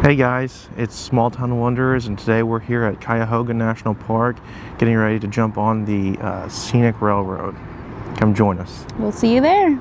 Hey guys, it's Small Town Wanderers, and today we're here at Cuyahoga National Park getting ready to jump on the Scenic Railroad. Come join us. We'll see you there.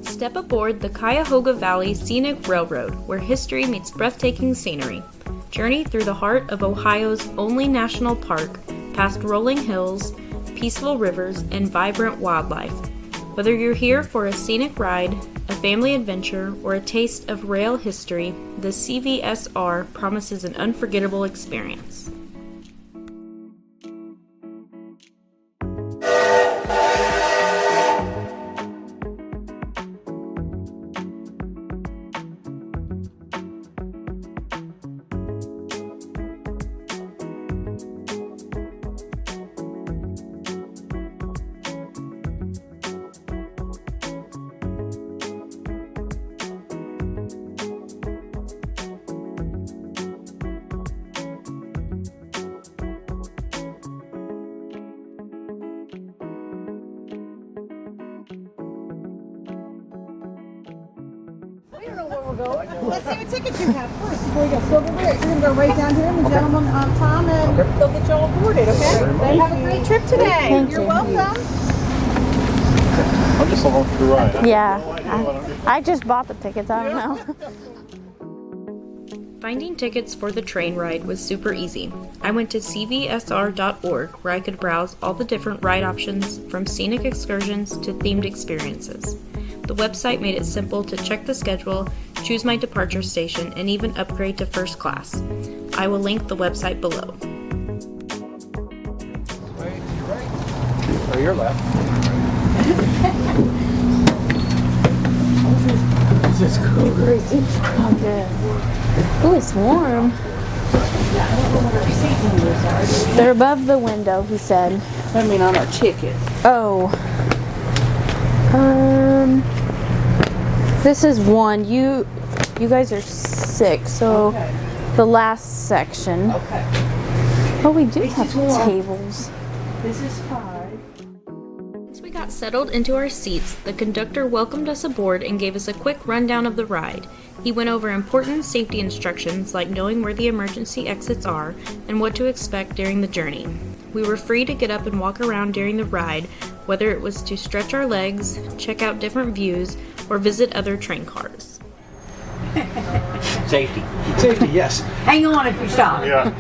Step aboard the Cuyahoga Valley Scenic Railroad, where history meets breathtaking scenery. Journey through the heart of Ohio's only national park, past rolling hills, peaceful rivers, and vibrant wildlife. Whether you're here for a scenic ride, a family adventure, or a taste of rail history, the CVSR promises an unforgettable experience. We don't know where we're going. Let's see what tickets you have first before we go. Silver Bridge. You're going to go right down here, and the gentleman, Tom, and they'll get you all boarded, okay? Have a great trip today. You're welcome. I'm just along for the ride. Yeah, I just bought the tickets. I don't know. Finding tickets for the train ride was super easy. I went to cvsr.org where I could browse all the different ride options from scenic excursions to themed experiences. The website made it simple to check the schedule, choose my departure station, and even upgrade to first class. I will link the website below. Wait, you're right. Or your left. This is crazy. Oh, good. Ooh, it's warm. They're above the window, he said. I mean, on our tickets. Oh. This is one. You guys are 6, so Okay. the last section. Okay. Oh, we do This have is one. tables. This is 5. Once we got settled into our seats, the conductor welcomed us aboard and gave us a quick rundown of the ride. He went over important safety instructions like knowing where the emergency exits are and what to expect during the journey. We were free to get up and walk around during the ride, whether it was to stretch our legs, check out different views, or visit other train cars. Safety. Safety, yes. Hang on if you stop. Yeah.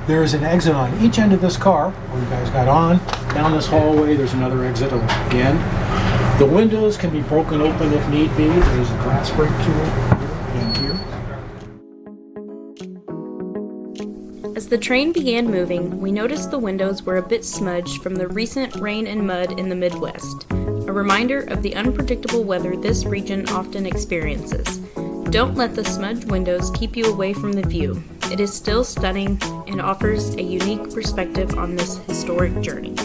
There is an exit on each end of this car where you guys got on. Down this hallway, there's another exit again. The windows can be broken open if need be. There's a glass break to it and here. As the train began moving, we noticed the windows were a bit smudged from the recent rain and mud in the Midwest, a reminder of the unpredictable weather this region often experiences. Don't let the smudged windows keep you away from the view. It is still stunning and offers a unique perspective on this historic journey.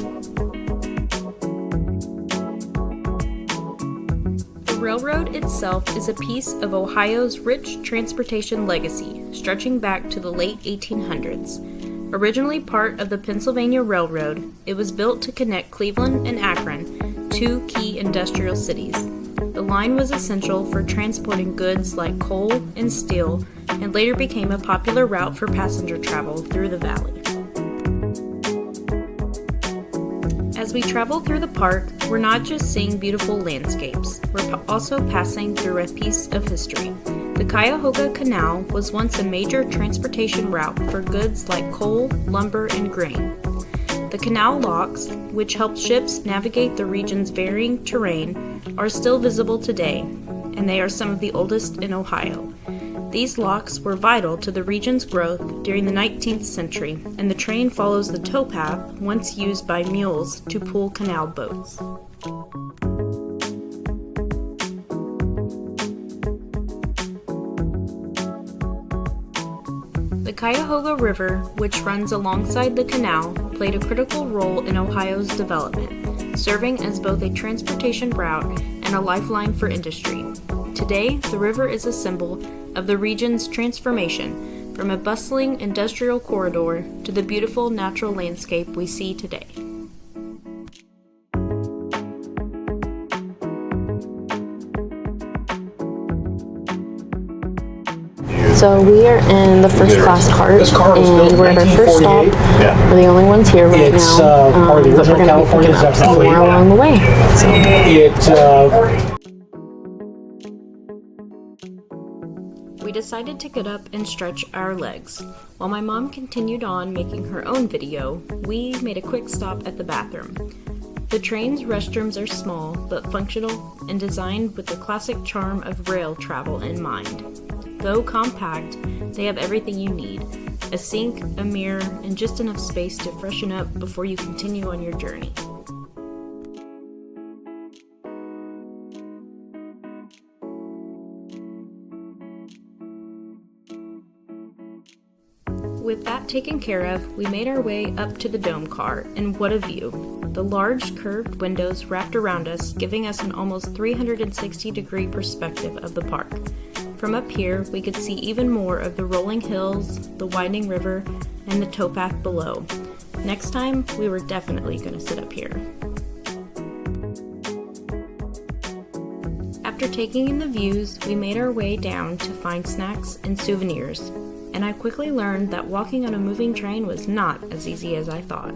The railroad itself is a piece of Ohio's rich transportation legacy, stretching back to the late 1800s. Originally part of the Pennsylvania Railroad, it was built to connect Cleveland and Akron, two key industrial cities. The line was essential for transporting goods like coal and steel, and later became a popular route for passenger travel through the valley. As we travel through the park, we're not just seeing beautiful landscapes, we're also passing through a piece of history. The Cuyahoga Canal was once a major transportation route for goods like coal, lumber, and grain. The canal locks, which helped ships navigate the region's varying terrain, are still visible today, and they are some of the oldest in Ohio. These locks were vital to the region's growth during the 19th century, and the train follows the towpath once used by mules to pull canal boats. The Cuyahoga River, which runs alongside the canal, played a critical role in Ohio's development, serving as both a transportation route and a lifeline for industry. Today, the river is a symbol of the region's transformation from a bustling industrial corridor to the beautiful natural landscape we see today. So we are in the first class cart, This car was built and we're at our first stop. 1948. We're the only ones here right It's now. part of the but original we're going to be California picking up some Zephyr more fleet. along the way. So We decided to get up and stretch our legs. While my mom continued on making her own video, we made a quick stop at the bathroom. The train's restrooms are small but functional and designed with the classic charm of rail travel in mind. Though compact, they have everything you need: a sink, a mirror, and just enough space to freshen up before you continue on your journey. With that taken care of, we made our way up to the dome car, and what a view! The large curved windows wrapped around us, giving us an almost 360-degree perspective of the park. From up here, we could see even more of the rolling hills, the winding river, and the towpath below. Next time, we were definitely going to sit up here. After taking in the views, we made our way down to find snacks and souvenirs, and I quickly learned that walking on a moving train was not as easy as I thought.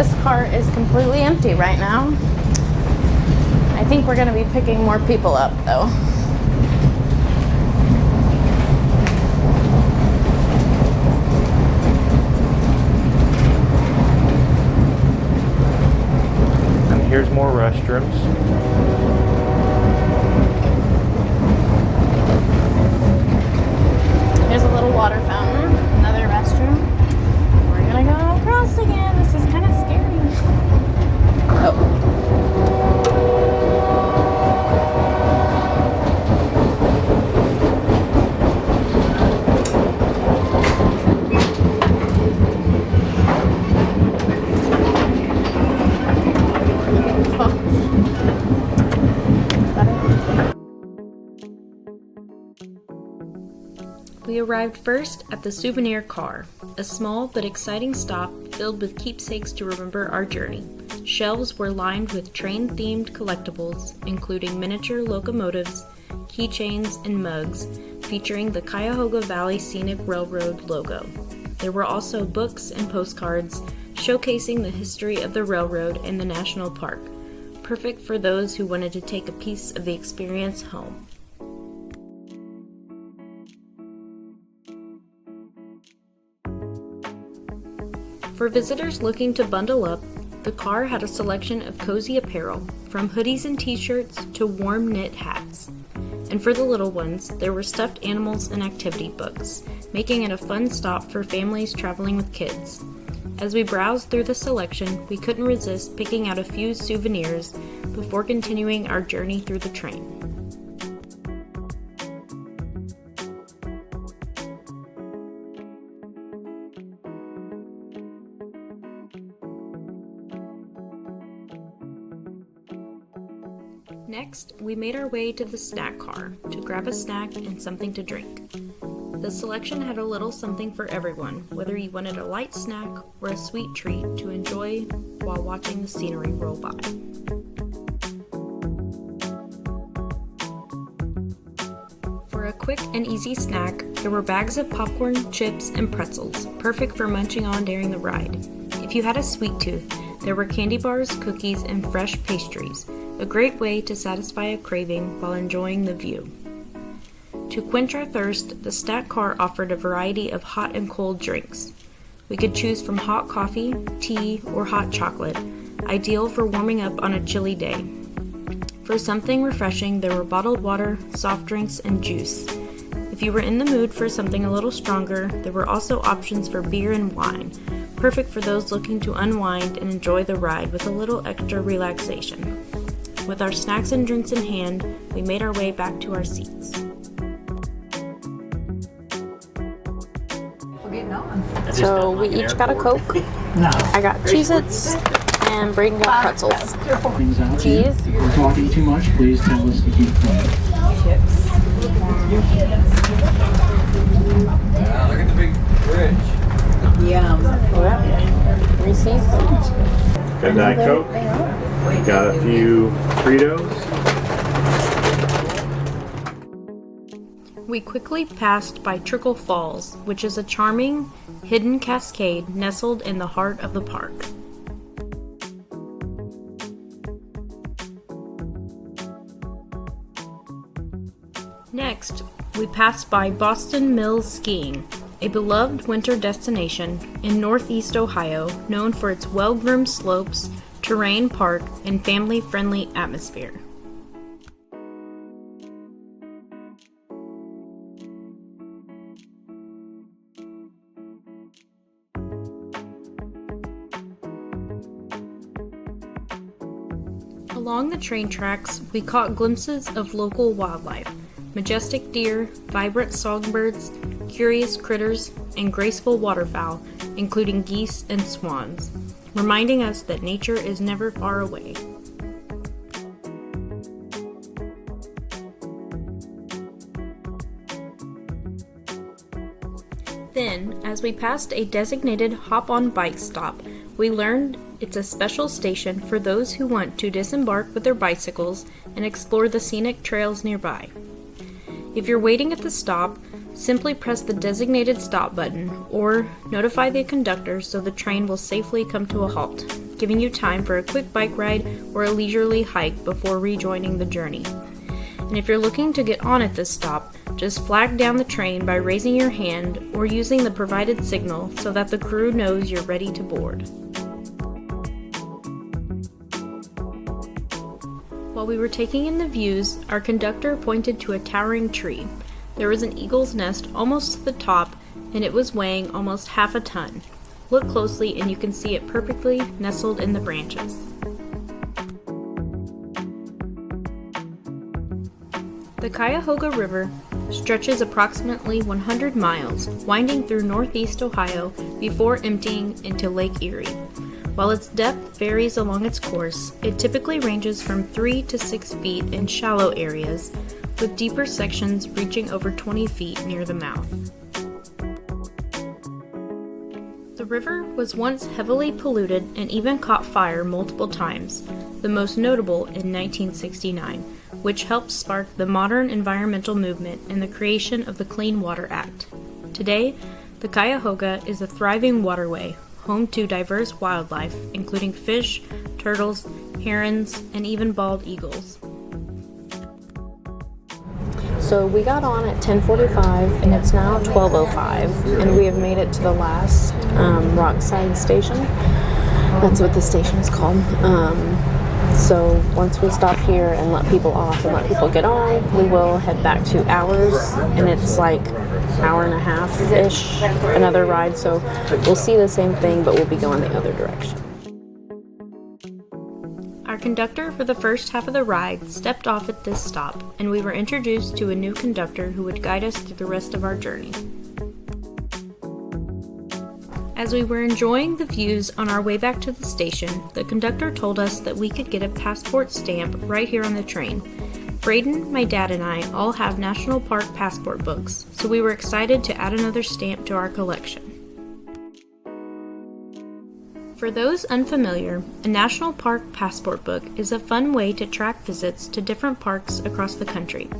this cart is completely empty right now. I think we're going to be picking more people up though. And here's more restrooms. Here's a little water fountain, another restroom. We're gonna go across again. This is kind of scary. Oh. We arrived first at the souvenir car, a small but exciting stop filled with keepsakes to remember our journey. Shelves were lined with train-themed collectibles, including miniature locomotives, keychains, and mugs featuring the Cuyahoga Valley Scenic Railroad logo. There were also books and postcards showcasing the history of the railroad and the national park, perfect for those who wanted to take a piece of the experience home. For visitors looking to bundle up, the car had a selection of cozy apparel, from hoodies and t-shirts to warm knit hats. And for the little ones, there were stuffed animals and activity books, making it a fun stop for families traveling with kids. As we browsed through the selection, we couldn't resist picking out a few souvenirs before continuing our journey through the train. Next, we made our way to the snack car to grab a snack and something to drink. The selection had a little something for everyone, whether you wanted a light snack or a sweet treat to enjoy while watching the scenery roll by. For a quick and easy snack, there were bags of popcorn, chips, and pretzels, perfect for munching on during the ride. If you had a sweet tooth, there were candy bars, cookies, and fresh pastries, a great way to satisfy a craving while enjoying the view. To quench our thirst, the snack car offered a variety of hot and cold drinks. We could choose from hot coffee, tea, or hot chocolate, ideal for warming up on a chilly day. For something refreshing, there were bottled water, soft drinks, and juice. If you were in the mood for something a little stronger, there were also options for beer and wine, perfect for those looking to unwind and enjoy the ride with a little extra relaxation. With our snacks and drinks in hand, we made our way back to our seats. So we each got a Coke. I got Cheez-Its and Braden got pretzels. Cheese. If we're talking too much, please tell us to keep quiet. Look at the big fridge. Yum. Reese's. Got Diet Coke. Got a few Fritos. We quickly passed by Trickle Falls, which is a charming, hidden cascade nestled in the heart of the park. Next, we passed by Boston Mills Skiing, a beloved winter destination in Northeast Ohio known for its well-groomed slopes, terrain park, and family-friendly atmosphere. Along the train tracks, we caught glimpses of local wildlife, majestic deer, vibrant songbirds, curious critters, and graceful waterfowl, including geese and swans, reminding us that nature is never far away. Then, as we passed a designated hop-on bike stop, we learned it's a special station for those who want to disembark with their bicycles and explore the scenic trails nearby. If you're waiting at the stop, simply press the designated stop button or notify the conductor so the train will safely come to a halt, giving you time for a quick bike ride or a leisurely hike before rejoining the journey. And if you're looking to get on at this stop, just flag down the train by raising your hand or using the provided signal so that the crew knows you're ready to board. While we were taking in the views, our conductor pointed to a towering tree. There was an eagle's nest almost to the top, and it was weighing almost half a ton. Look closely and you can see it perfectly nestled in the branches. The Cuyahoga River stretches approximately 100 miles, winding through northeast Ohio before emptying into Lake Erie. While its depth varies along its course, it typically ranges from 3 to 6 feet in shallow areas, with deeper sections reaching over 20 feet near the mouth. The river was once heavily polluted and even caught fire multiple times, the most notable in 1969, which helped spark the modern environmental movement and the creation of the Clean Water Act. Today, the Cuyahoga is a thriving waterway, home to diverse wildlife, including fish, turtles, herons, and even bald eagles. So we got on at 10:45 and it's now 12:05 and we have made it to the last Rockside station. That's what the station is called. So once we stop here and let people off and let people get on, we will head back to ours, and it's like hour and a half-ish, another ride, so we'll see the same thing, but we'll be going the other direction. Our conductor for the first half of the ride stepped off at this stop, and we were introduced to a new conductor who would guide us through the rest of our journey. As we were enjoying the views on our way back to the station, the conductor told us that we could get a passport stamp right here on the train. Braden, my dad, and I all have national park passport books, so we were excited to add another stamp to our collection. For those unfamiliar, a national park passport book is a fun way to track visits to different parks across the country.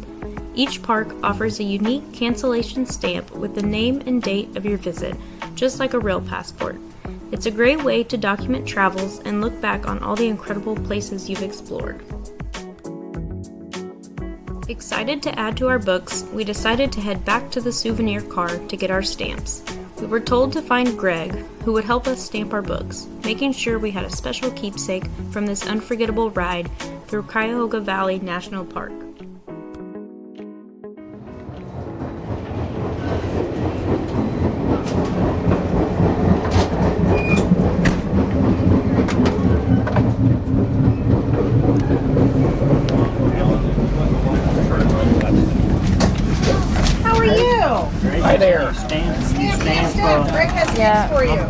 Each park offers a unique cancellation stamp with the name and date of your visit, just like a real passport. It's a great way to document travels and look back on all the incredible places you've explored. Excited to add to our books, we decided to head back to the souvenir car to get our stamps. We were told to find Greg, who would help us stamp our books, making sure we had a special keepsake from this unforgettable ride through Cuyahoga Valley National Park. How are you? Hi there. Stamp. Greg has stamps for you.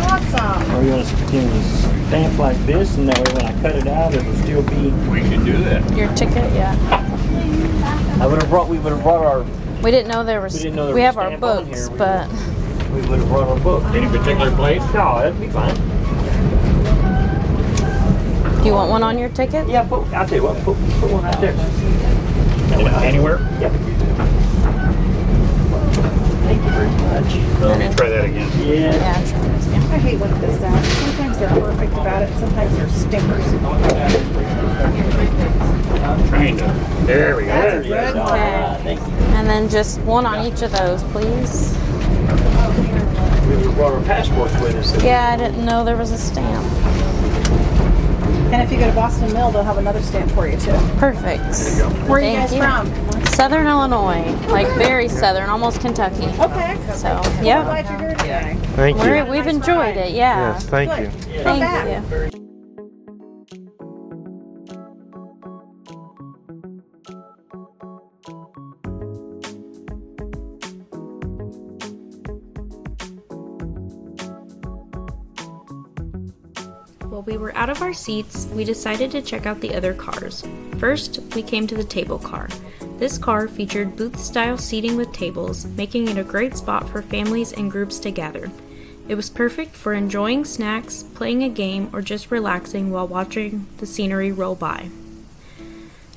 Awesome. We're going to stamp like this, and that way when I cut it out, it'll still be. We can do that. Your ticket, yeah. We would have brought our. We didn't know there was. We didn't know there we was have our stamp on books, here. but We would have brought our book. Any particular place? No, that'd be fine. do you want one on your ticket? Yeah, I'll tell you what. Put one right there. Anywhere? Yep. Thank you very much. Let me try that again. Yeah. Yeah, I'm sure it is, yeah. I hate when it does that. Sometimes they're perfect about it, sometimes they're stickers. Trying to. There we go. That's a good one. Okay. And then just one on each of those, please. We would have brought our passports with us. Yeah, I didn't know there was a stamp. And if you go to Boston Mill, they'll have another stamp for you too. Perfect. Where are you Thank guys from? Southern Illinois, like very southern, almost Kentucky. Okay. So, I'm yeah, glad you're here today. Thank you. we've enjoyed it. Yeah. Yes, thank Good. you. Come Thank back. you. While we were out of our seats, we decided to check out the other cars. First, we came to the table car. This car featured booth-style seating with tables, making it a great spot for families and groups to gather. It was perfect for enjoying snacks, playing a game, or just relaxing while watching the scenery roll by.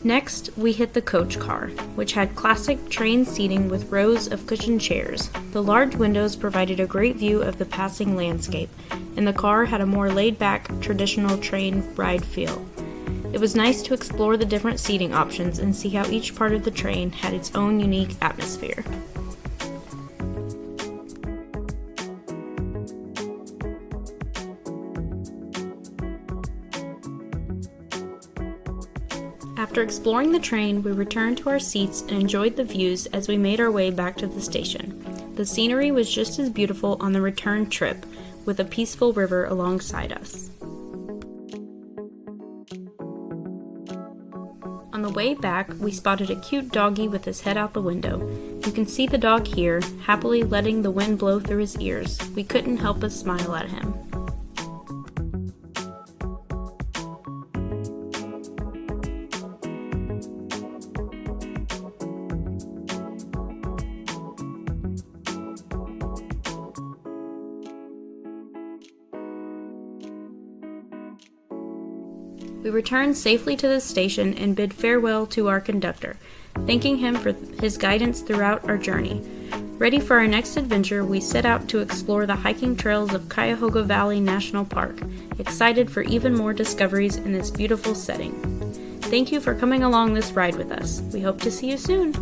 Next, we hit the coach car, which had classic train seating with rows of cushioned chairs. The large windows provided a great view of the passing landscape, and the car had a more laid-back, traditional train ride feel. It was nice to explore the different seating options and see how each part of the train had its own unique atmosphere. After exploring the train, we returned to our seats and enjoyed the views as we made our way back to the station. The scenery was just as beautiful on the return trip, with a peaceful river alongside us. On the way back, we spotted a cute doggie with his head out the window. You can see the dog here, happily letting the wind blow through his ears. We couldn't help but smile at him. We returned safely to the station and bid farewell to our conductor, thanking him for his guidance throughout our journey. Ready for our next adventure, we set out to explore the hiking trails of Cuyahoga Valley National Park, excited for even more discoveries in this beautiful setting. Thank you for coming along this ride with us. We hope to see you soon.